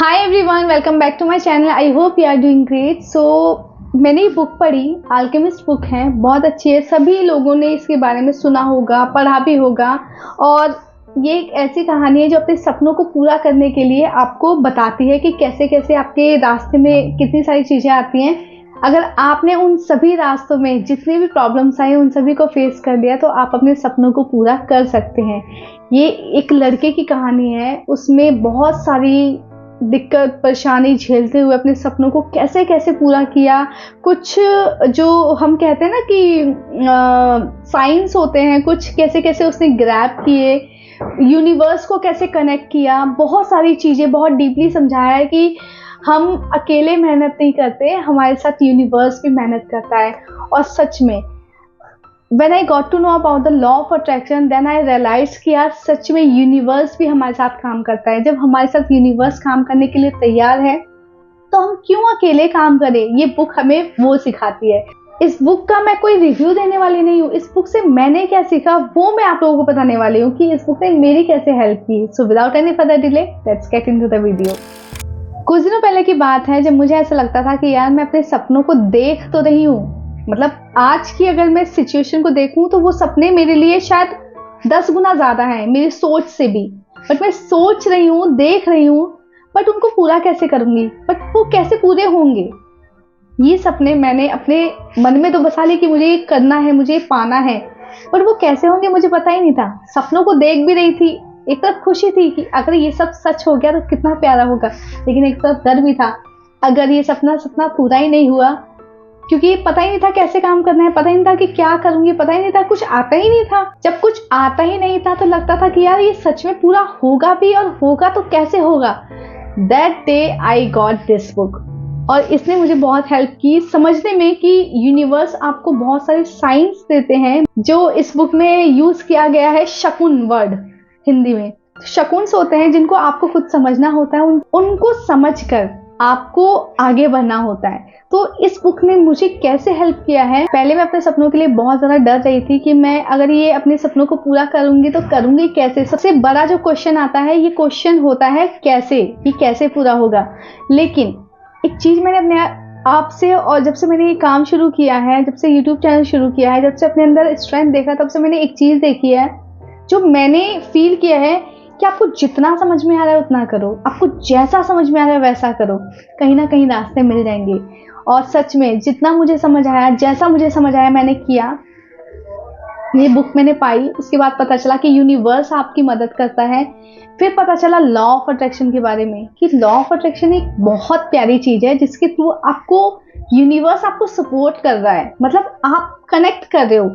Hi everyone, welcome back to my channel. I hope you are doing great. मैंने ये book पढ़ी, alchemist book है, बहुत अच्छी है। सभी लोगों ने इसके बारे में सुना होगा, पढ़ा भी होगा। और ये एक ऐसी कहानी है जो अपने सपनों को पूरा करने के लिए आपको बताती है कि कैसे कैसे आपके रास्ते में कितनी सारी चीज़ें आती हैं। अगर आपने उन सभी रास्तों में जितनी भी प्रॉब्लम्स आई उन सभी को फेस कर लिया तो आप अपने सपनों को पूरा कर सकते हैं। ये एक लड़के की कहानी है, उसमें बहुत सारी दिक्कत परेशानी झेलते हुए अपने सपनों को कैसे कैसे पूरा किया। कुछ जो हम कहते हैं ना कि साइंस होते हैं, कुछ कैसे कैसे उसने ग्रैब किए, यूनिवर्स को कैसे कनेक्ट किया, बहुत सारी चीज़ें बहुत डीपली समझाया है कि हम अकेले मेहनत नहीं करते, हमारे साथ यूनिवर्स भी मेहनत करता है। और सच में When I got to know about the law of attraction, then I realized कि यार सच में यूनिवर्स भी हमारे साथ काम करता है। जब हमारे साथ यूनिवर्स काम करने के लिए तैयार है तो हम क्यों अकेले काम करें। ये बुक हमें वो सिखाती है। इस बुक का मैं कोई रिव्यू देने वाली नहीं हूँ, इस बुक से मैंने क्या सीखा वो मैं आप लोगों को बताने वाली हूँ कि इस बुक ने मेरी कैसे हेल्प की। So without any further delay let's get into the video. कुछ दिनों पहले की बात है जब मुझे ऐसा लगता था कि यार मैं अपने सपनों को देख तो रही हूँ, मतलब आज की अगर मैं सिचुएशन को देखूं तो वो सपने मेरे लिए शायद 10 गुना ज़्यादा हैं मेरी सोच से भी। बट मैं सोच रही हूँ, देख रही हूँ, बट उनको पूरा कैसे करूँगी, बट वो कैसे पूरे होंगे। ये सपने मैंने अपने मन में तो बसा ली कि मुझे ये करना है, मुझे ये पाना है, बट वो कैसे होंगे मुझे पता ही नहीं था। सपनों को देख भी रही थी, एक तरफ खुशी थी कि अगर ये सब सच हो गया तो कितना प्यारा होगा, लेकिन एक तरफ डर भी था अगर ये सपना पूरा ही नहीं हुआ, क्योंकि पता ही नहीं था कैसे काम करना है, पता ही नहीं था कि क्या करूंगी, पता ही नहीं था, कुछ आता ही नहीं था। जब कुछ आता ही नहीं था तो लगता था कि यार ये सच में पूरा होगा भी, और होगा तो कैसे होगा। That day I got this book, और इसने मुझे बहुत हेल्प की समझने में कि यूनिवर्स आपको बहुत सारे साइंस देते हैं। जो इस बुक में यूज किया गया है शकुन वर्ड हिंदी में, शकुन्स होते हैं जिनको आपको खुद समझना होता है, उनको समझकर आपको आगे बढ़ना होता है। तो इस बुक ने मुझे कैसे हेल्प किया है, पहले मैं अपने सपनों के लिए बहुत ज़्यादा डर रही थी कि मैं अगर ये अपने सपनों को पूरा करूंगी तो करूंगी कैसे। सबसे बड़ा जो क्वेश्चन आता है, ये क्वेश्चन होता है कैसे, ये कैसे पूरा होगा। लेकिन एक चीज़ मैंने अपने आप से, और जब से मैंने ये काम शुरू किया है, जब से यूट्यूब चैनल शुरू किया है, जब से अपने अंदर स्ट्रेंथ देखा, तब से मैंने एक चीज़ देखी है जो मैंने फील किया है कि आपको जितना समझ में आ रहा है उतना करो, आपको जैसा समझ में आ रहा है वैसा करो, कहीं ना कहीं रास्ते मिल जाएंगे। और सच में जितना मुझे समझ आया, जैसा मुझे समझ आया मैंने किया। ये बुक मैंने पाई, उसके बाद पता चला कि यूनिवर्स आपकी मदद करता है। फिर पता चला लॉ ऑफ अट्रैक्शन के बारे में कि लॉ ऑफ अट्रैक्शन एक बहुत प्यारी चीज़ है जिसके थ्रू आपको यूनिवर्स आपको सपोर्ट कर रहा है, मतलब आप कनेक्ट कर रहे हो।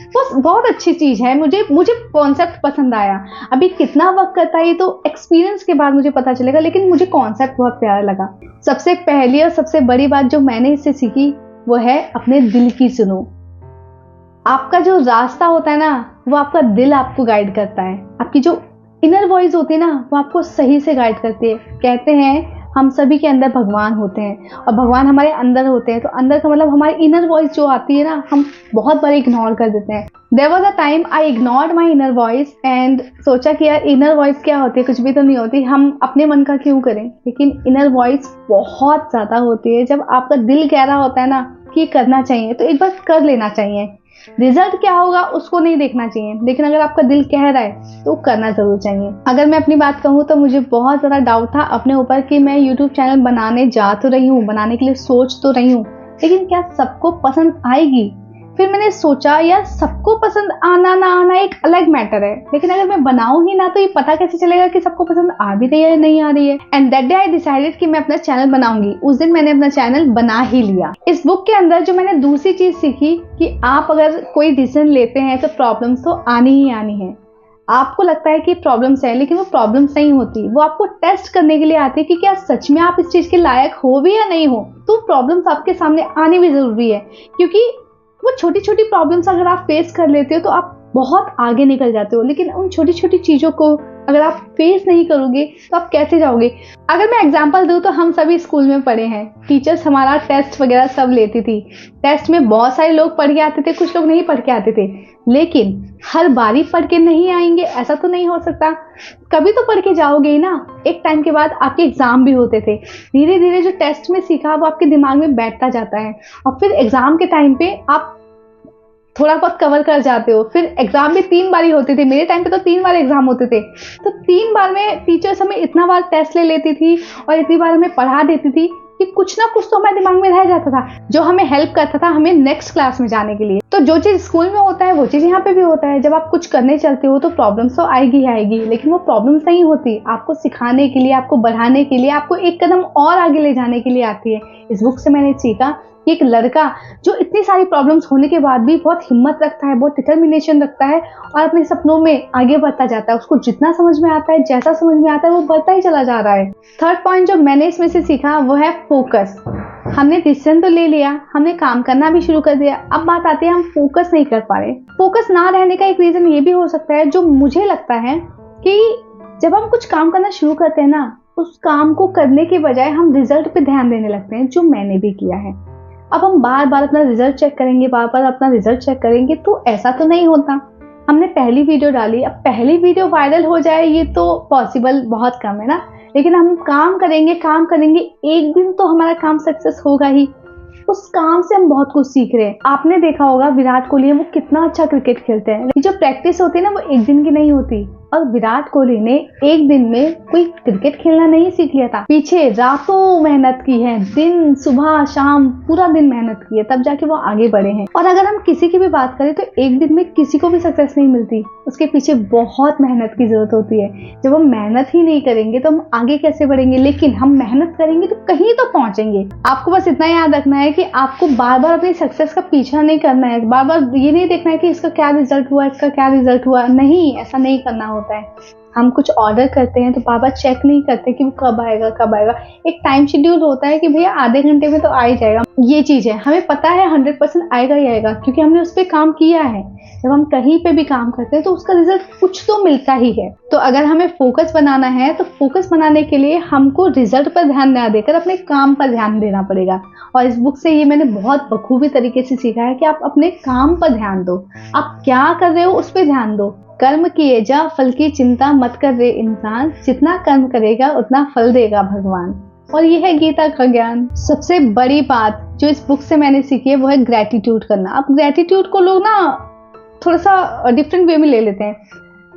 वो बहुत अच्छी चीज़ है। मुझे कॉन्सेप्ट पसंद आया। अभी कितना वक्त करता है ये तो एक्सपीरियंस के बाद मुझे पता चलेगा, लेकिन मुझे कॉन्सेप्ट बहुत प्यारा लगा। सबसे पहली और सबसे बड़ी बात जो मैंने इससे सीखी वो है अपने दिल की सुनो। आपका जो रास्ता होता है ना, वो आपका दिल आपको गाइड करता है। आपकी जो इनर वॉइस होती है ना, वो आपको सही से गाइड करती है। कहते हैं हम सभी के अंदर भगवान होते हैं और भगवान हमारे अंदर होते हैं, तो अंदर का मतलब हमारी इनर वॉइस जो आती है ना, हम बहुत बार इग्नोर कर देते हैं। There was a time I ignored my inner voice and सोचा कि यार इनर वॉइस क्या होती है, कुछ भी तो नहीं होती, हम अपने मन का क्यों करें। लेकिन इनर वॉइस बहुत ज़्यादा होती है। जब आपका दिल कह रहा होता है ना कि करना चाहिए तो एक बार कर लेना चाहिए। रिजल्ट क्या होगा उसको नहीं देखना चाहिए, लेकिन अगर आपका दिल कह रहा है तो करना जरूर चाहिए। अगर मैं अपनी बात कहूँ तो मुझे बहुत ज़्यादा डाउट था अपने ऊपर कि मैं यूट्यूब चैनल बनाने जा तो रही हूँ, बनाने के लिए सोच तो रही हूँ, लेकिन क्या सबको पसंद आएगी। फिर मैंने सोचा यार सबको पसंद आना ना आना एक अलग मैटर है, लेकिन अगर मैं बनाऊं ही ना तो ये पता कैसे चलेगा कि सबको पसंद आ भी रही है या नहीं आ रही है। And that day I decided कि मैं अपना चैनल बनाऊंगी। उस दिन मैंने अपना चैनल बना ही लिया। इस बुक के अंदर जो मैंने दूसरी चीज सीखी कि आप अगर कोई डिसीजन लेते हैं तो प्रॉब्लम्स तो आनी ही आनी है। आपको लगता है कि प्रॉब्लम्स है, लेकिन वो प्रॉब्लम्स नहीं होती, वो आपको टेस्ट करने के लिए आती है कि क्या सच में आप इस चीज के लायक हो भी या नहीं हो। तो प्रॉब्लम्स आपके सामने आनी भी जरूरी है, क्योंकि वो छोटी छोटी प्रॉब्लम्स अगर आप फेस कर लेते हो तो आप बहुत आगे निकल जाते हो। लेकिन उन छोटी छोटी चीज़ों को अगर आप फेस नहीं करोगे तो आप कैसे जाओगे। अगर मैं एग्जांपल दूं तो हम सभी स्कूल में पढ़े हैं, टीचर्स हमारा टेस्ट वगैरह सब लेती थी। टेस्ट में बहुत सारे लोग पढ़ के आते थे, कुछ लोग नहीं पढ़ के आते थे, लेकिन हर बारी पढ़ के नहीं आएंगे ऐसा तो नहीं हो सकता। कभी तो पढ़ के जाओगे ही ना। एक टाइम के बाद आपके एग्जाम भी होते थे, धीरे धीरे जो टेस्ट में सीखा वो आपके दिमाग में बैठता जाता है और फिर एग्जाम के टाइम पे आप थोड़ा बहुत कवर कर जाते हो। फिर एग्जाम भी 3 बार ही होते थे, मेरे टाइम पे तो 3 बार एग्जाम होते थे। तो 3 बार में टीचर्स हमें इतना बार टेस्ट ले लेती थी और इतनी बार हमें पढ़ा देती थी कि कुछ ना कुछ तो हमारे दिमाग में रह जाता था, जो हमें हेल्प करता था हमें नेक्स्ट क्लास में जाने के लिए। तो जो चीज़ स्कूल में होता है वो चीज़ यहाँ पे भी होता है। जब आप कुछ करने चलते हो तो प्रॉब्लम्स तो आएगी ही आएगी, लेकिन वो प्रॉब्लम्स नहीं होती, आपको सिखाने के लिए, आपको बढ़ाने के लिए, आपको एक कदम और आगे ले जाने के लिए आती है। इस बुक से मैंने सीखा कि एक लड़का जो इतनी सारी प्रॉब्लम्स होने के बाद भी बहुत हिम्मत रखता है, बहुत डिटर्मिनेशन रखता है और अपने सपनों में आगे बढ़ता जाता है। उसको जितना समझ में आता है, जैसा समझ में आता है, वो बढ़ता ही चला जा रहा है। थर्ड पॉइंट जो मैंने इसमें से सीखा वो है फोकस। हमने डिसीजन तो ले लिया, हमने काम करना भी शुरू कर दिया, अब बात आती है हम फोकस नहीं कर पा रहे। फोकस ना रहने का एक रीजन ये भी हो सकता है, जो मुझे लगता है कि जब हम कुछ काम करना शुरू करते हैं ना, उस काम को करने के बजाय हम रिजल्ट पे ध्यान देने लगते हैं, जो मैंने भी किया है। अब हम बार बार अपना रिजल्ट चेक करेंगे, बार बार अपना रिजल्ट चेक करेंगे तो ऐसा तो नहीं होता। हमने पहली वीडियो डाली, अब पहली वीडियो वायरल हो जाए ये तो पॉसिबल बहुत कम है ना, लेकिन हम काम करेंगे, एक दिन तो हमारा काम सक्सेस होगा ही। उस काम से हम बहुत कुछ सीख रहे हैं। आपने देखा होगा विराट कोहली, वो कितना अच्छा क्रिकेट खेलते हैं, जो प्रैक्टिस होती है ना वो एक दिन की नहीं होती। और विराट कोहली ने एक दिन में कोई क्रिकेट खेलना नहीं सीख लिया था, पीछे रातों मेहनत की है, दिन सुबह शाम पूरा दिन मेहनत की है, तब जाके वो आगे बढ़े हैं। और अगर हम किसी की भी बात करें तो एक दिन में किसी को भी सक्सेस नहीं मिलती, उसके पीछे बहुत मेहनत की जरूरत होती है। जब हम मेहनत ही नहीं करेंगे तो हम आगे कैसे बढ़ेंगे, लेकिन हम मेहनत करेंगे तो कहीं तो पहुंचेंगे। आपको बस इतना याद रखना है कि आपको बार बार अपनी सक्सेस का पीछा नहीं करना है, बार बार ये नहीं देखना है कि इसका क्या रिजल्ट हुआ, इसका क्या रिजल्ट हुआ, नहीं, ऐसा नहीं करना होता है। हम कुछ ऑर्डर करते हैं तो बार बार चेक नहीं करते कि वो कब आएगा कब आएगा। एक टाइम शेड्यूल होता है कि भैया आधे घंटे में तो आ ही जाएगा, ये चीज़ है, हमें पता है 100% आएगा ही आएगा, क्योंकि हमने उस पर काम किया है। जब हम कहीं पे भी काम करते हैं तो उसका रिजल्ट कुछ तो मिलता ही है। तो अगर हमें फोकस बनाना है तो फोकस बनाने के लिए हमको रिजल्ट पर ध्यान ना देकर अपने काम पर ध्यान देना पड़ेगा। और इस बुक से ये मैंने बहुत बखूबी तरीके से सीखा है कि आप अपने काम पर ध्यान दो, आप क्या कर रहे हो उस पर ध्यान दो। कर्म किए जा फल की चिंता मत कर रे इंसान, जितना कर्म करेगा उतना फल देगा भगवान। और ये है गीता का ज्ञान। सबसे बड़ी बात जो इस बुक से मैंने सीखी है वो है ग्रेटिट्यूड करना। अब ग्रेटिट्यूड को लोग ना थोड़ा सा डिफरेंट वे में ले लेते हैं।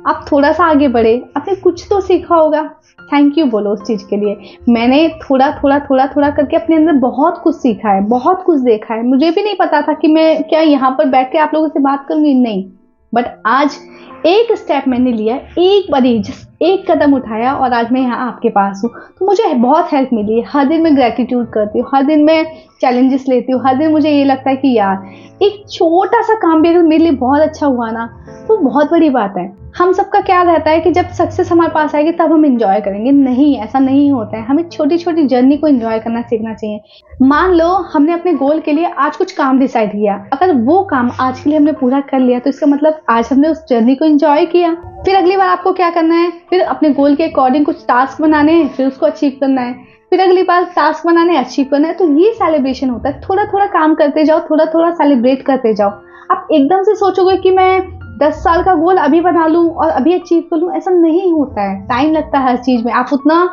आप थोड़ा सा आगे बढ़े, आपने कुछ तो सीखा होगा, थैंक यू बोलो उस चीज़ के लिए। मैंने थोड़ा थोड़ा करके अपने अंदर बहुत कुछ सीखा है, बहुत कुछ देखा है। मुझे भी नहीं पता था कि मैं क्या यहाँ पर बैठ के आप लोगों से बात करूँगी, नहीं, बट आज एक स्टेप मैंने लिया, एक बारी जस्ट एक कदम उठाया और आज मैं यहाँ आपके पास हूँ। तो मुझे बहुत हेल्प मिली है। हर दिन मैं ग्रेटिट्यूड करती हूँ, हर दिन मैं चैलेंजेस लेती हूँ, हर दिन मुझे ये लगता है कि यार एक छोटा सा काम भी अगर मेरे लिए बहुत अच्छा हुआ ना तो बहुत बड़ी बात है। हम सबका क्या रहता है कि जब सक्सेस हमारे पास आएगी तब हम इंजॉय करेंगे, नहीं, ऐसा नहीं होता है। हमें छोटी छोटी जर्नी को इंजॉय करना सीखना चाहिए। मान लो हमने अपने गोल के लिए आज कुछ काम डिसाइड किया, अगर वो काम आज के लिए हमने पूरा कर लिया तो इसका मतलब आज हमने उस जर्नी को इंजॉय किया। फिर अगली बार आपको क्या करना है, फिर अपने गोल के अकॉर्डिंग कुछ टास्क बनाने हैं, फिर उसको अचीव करना है, फिर अगली बार टास्क बनाने अचीव करना है। तो ये सेलिब्रेशन होता है, थोड़ा थोड़ा काम करते जाओ, थोड़ा थोड़ा सेलिब्रेट करते जाओ। आप एकदम से सोचोगे कि मैं 10 साल का गोल अभी बना लूं और अभी अचीव कर लूं, ऐसा नहीं होता है। टाइम लगता है हर चीज में, आप उतना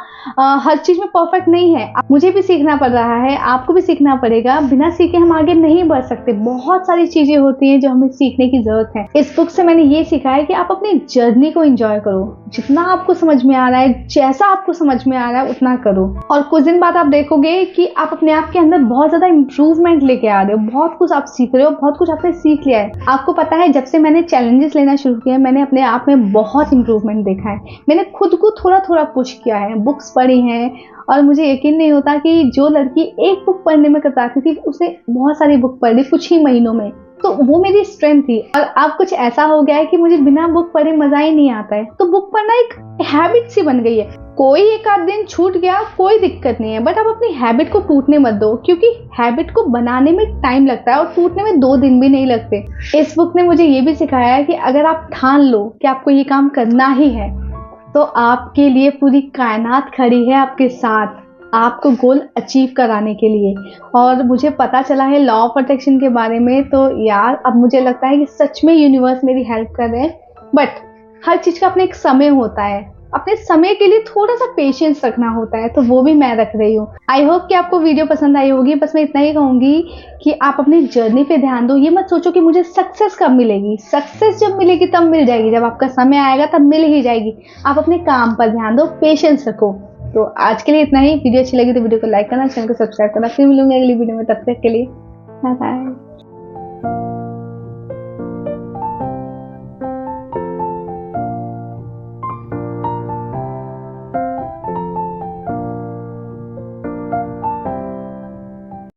हर चीज में परफेक्ट नहीं है। मुझे भी सीखना पड़ रहा है, आपको भी सीखना पड़ेगा। बिना सीखे हम आगे नहीं बढ़ सकते। बहुत सारी चीजें होती हैं जो हमें सीखने की जरूरत है। इस बुक से मैंने ये सीखा है कि आप अपनी जर्नी को एंजॉय करो, जितना आपको समझ में आ रहा है, जैसा आपको समझ में आ रहा है उतना करो। और कुछ दिन बाद आप देखोगे कि आप अपने आप के अंदर बहुत ज्यादा इंप्रूवमेंट लेके आ रहे हो, बहुत कुछ आप सीख रहे हो, बहुत कुछ आपने सीख लिया है। आपको पता है जब से मैंने चैलेंजेस लेना शुरू किया मैंने अपने आप में बहुत इंप्रूवमेंट देखा है। मैंने खुद को थोड़ा थोड़ा पुश किया है, बुक्स पढ़ी हैं, और मुझे यकीन नहीं होता कि जो लड़की एक बुक पढ़ने में कतराती थी उसने बहुत सारी बुक पढ़ ली कुछ ही महीनों में। तो वो मेरी स्ट्रेंथ थी। और अब कुछ ऐसा हो गया है कि मुझे बिना बुक पढ़े मजा ही नहीं आता है। तो बुक पढ़ना एक हैबिट सी बन गई है। कोई एक आध दिन छूट गया कोई दिक्कत नहीं है, बट आप अपनी हैबिट को टूटने मत दो, क्योंकि हैबिट को बनाने में टाइम लगता है और टूटने में 2 दिन भी नहीं लगते। इस बुक ने मुझे ये भी सिखाया है कि अगर आप ठान लो कि आपको ये काम करना ही है तो आपके लिए पूरी कायनात खड़ी है आपके साथ, आपको गोल अचीव कराने के लिए। और मुझे पता चला है लॉ ऑफ अट्रैक्शन के बारे में, तो यार अब मुझे लगता है कि सच में यूनिवर्स मेरी हेल्प कर रहे हैं। बट हर चीज़ का अपना एक समय होता है, अपने समय के लिए थोड़ा सा पेशेंस रखना होता है, तो वो भी मैं रख रही हूँ। आई होप कि आपको वीडियो पसंद आई होगी। बस मैं इतना ही कहूँगी कि आप अपनी जर्नी पे ध्यान दो। ये मत सोचो कि मुझे सक्सेस कब मिलेगी, सक्सेस जब मिलेगी तब मिल जाएगी, जब आपका समय आएगा तब मिल ही जाएगी। आप अपने काम पर ध्यान दो, पेशेंस रखो। तो आज के लिए इतना ही। वीडियो अच्छी लगी तो वीडियो को लाइक करना, चैनल को सब्सक्राइब करना। फिर मिलूंगी अगली वीडियो में, तब तक के लिए बाय बाय।